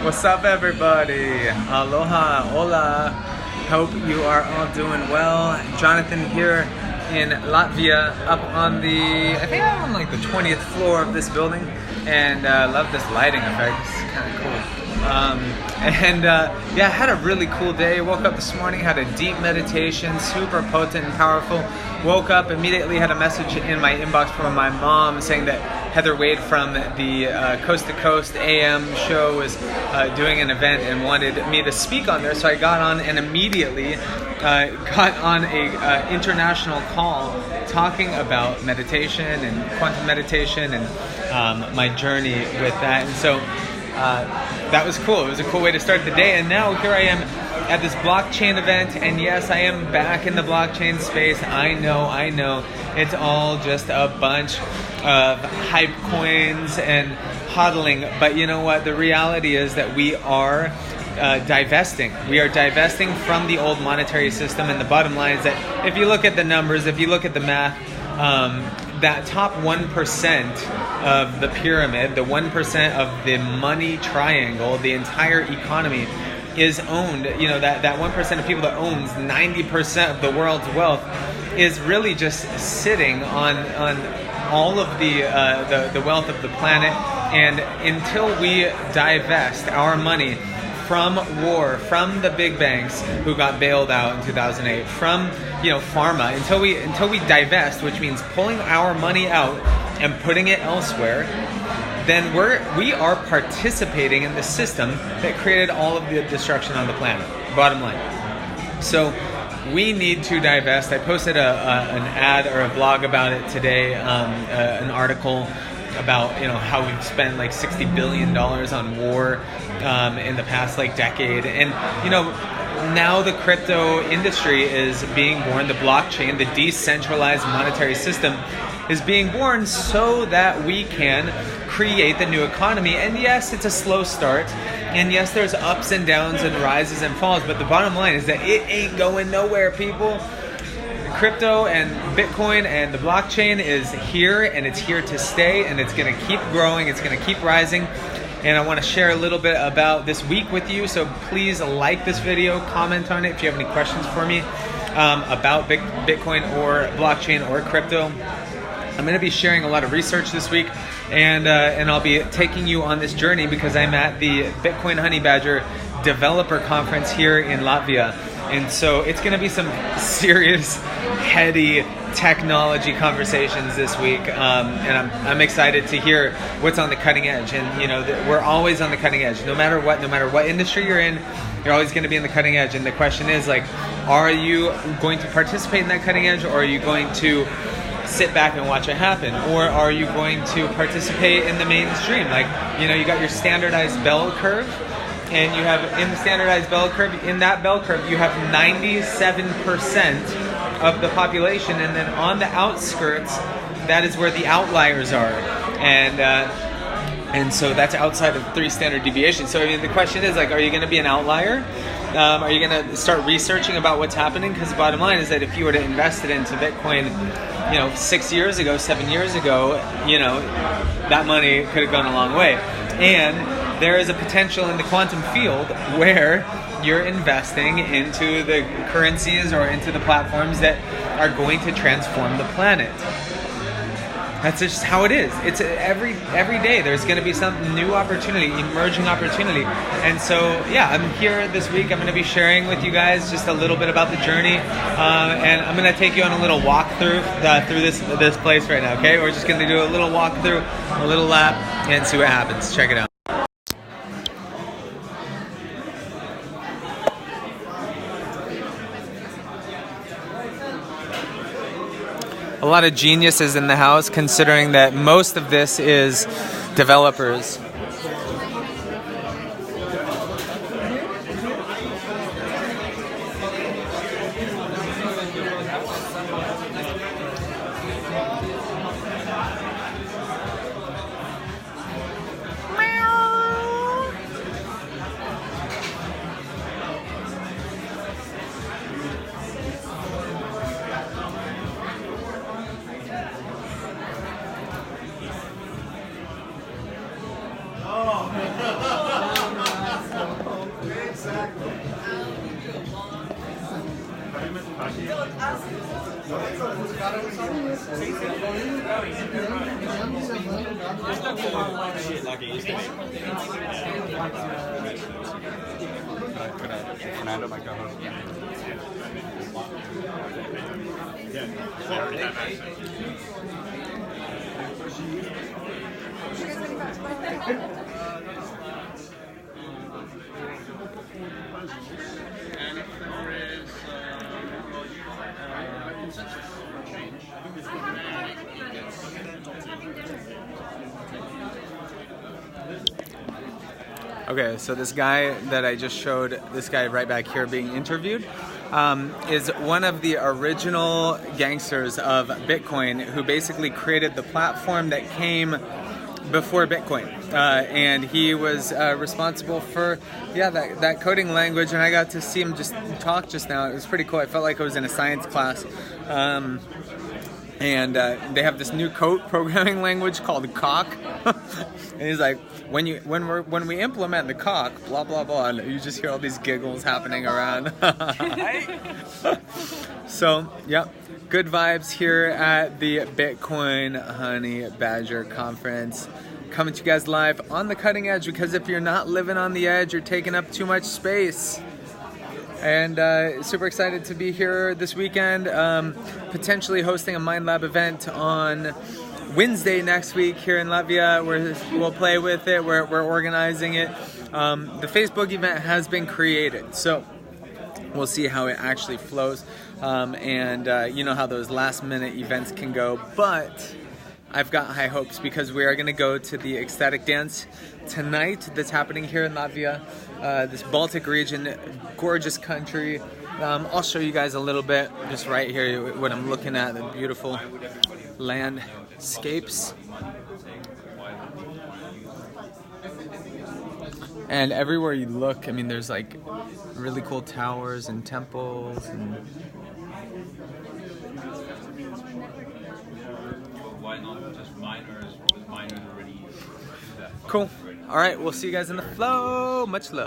What's up, everybody? Aloha, hola. Hope you are all doing well. Jonathan here in Latvia, up on I think I'm on like the 20th floor of this building, and love this lighting effect. It's kind of cool. I had a really cool day. Woke up this morning, had a deep meditation, super potent and powerful. Woke up, immediately had a message in my inbox from my mom saying that Heather Wade from the Coast to Coast AM show was doing an event and wanted me to speak on there. So I got on and immediately got on a international call talking about meditation and quantum meditation and my journey with that. And so that was cool. It was a cool way to start the day. And now here I am at this blockchain event, and yes, I am back in the blockchain space. I know. It's all just a bunch of hype coins and hodling, but you know what? The reality is that we are divesting. We are divesting from the old monetary system, and the bottom line is that if you look at the numbers, if you look at the math, that top 1% of the pyramid, the 1% of the money triangle, the entire economy is owned, that 1% of people that owns 90% of the world's wealth is really just sitting on all of the wealth of the planet. And until we divest our money from war, from the big banks who got bailed out in 2008, from pharma, until we divest, which means pulling our money out and putting it elsewhere, then we are participating in the system that created all of the destruction on the planet. Bottom line. So we need to divest. I posted an ad or a blog about it today, an article about how we've spent like $60 billion on war in the past decade, and now the crypto industry is being born. The blockchain, the decentralized monetary system, is being born so that we can create the new economy. And yes, it's a slow start, and yes, there's ups and downs and rises and falls, but the bottom line is that it ain't going nowhere, people. Crypto and Bitcoin and the blockchain is here, and it's here to stay, and it's going to keep growing, it's going to keep rising. And I want to share a little bit about this week with you, so please like this video, comment on it if you have any questions for me about Bitcoin or blockchain or crypto. I'm going to be sharing a lot of research this week, and I'll be taking you on this journey because I'm at the Bitcoin Honey Badger Developer Conference here in Latvia. And so it's going to be some serious, heady technology conversations this week, and I'm excited to hear what's on the cutting edge. And we're always on the cutting edge, no matter what industry you're in. You're always going to be in the cutting edge. And the question is, are you going to participate in that cutting edge, or are you going to sit back and watch it happen, or are you going to participate in the mainstream? You got your standardized bell curve, and you have in the standardized bell curve, in that bell curve, you have 97% of the population, and then on the outskirts, that is where the outliers are, and so that's outside of 3 standard deviations. So the question is, are you going to be an outlier? Are you going to start researching about what's happening? Because the bottom line is that if you were to invest it into Bitcoin, 6 years ago, 7 years ago, that money could have gone a long way. And there is a potential in the quantum field where you're investing into the currencies or into the platforms that are going to transform the planet. That's just how it is. It's every day there's going to be some new opportunity, emerging opportunity. And so, I'm here this week. I'm going to be sharing with you guys just a little bit about the journey, and I'm going to take you on a little walk through this place right now. Okay, we're just going to do a little walk through, a little lap, and see what happens. Check it out. A lot of geniuses in the house, considering that most of this is developers. Fernando, my co-host. And if there is consensus for change, Okay, so this guy that I just showed, this guy right back here being interviewed, is one of the original gangsters of Bitcoin who basically created the platform that came before Bitcoin. And he was responsible for, that coding language, and I got to see him just talk just now. It was pretty cool. I felt like I was in a science class. And they have this new code programming language called Coq. And he's like, when we implement the Coq, blah blah blah, and you just hear all these giggles happening around. So, good vibes here at the Bitcoin Honey Badger Conference. Coming to you guys live on the cutting edge, because if you're not living on the edge, you're taking up too much space. And super excited to be here this weekend, potentially hosting a Mind Lab event on Wednesday next week here in Latvia, where we'll play with it. We're organizing it. The Facebook event has been created, so we'll see how it actually flows. And you know how those last minute events can go, but I've got high hopes because we are going to go to the ecstatic dance tonight that's happening here in Latvia, this Baltic region, gorgeous country. I'll show you guys a little bit just right here what I'm looking at, the beautiful landscapes. And everywhere you look, I mean, there's like really cool towers and temples and why not just miners? Because miners already do that. cool. All right, we'll see you guys in the flow. Much love.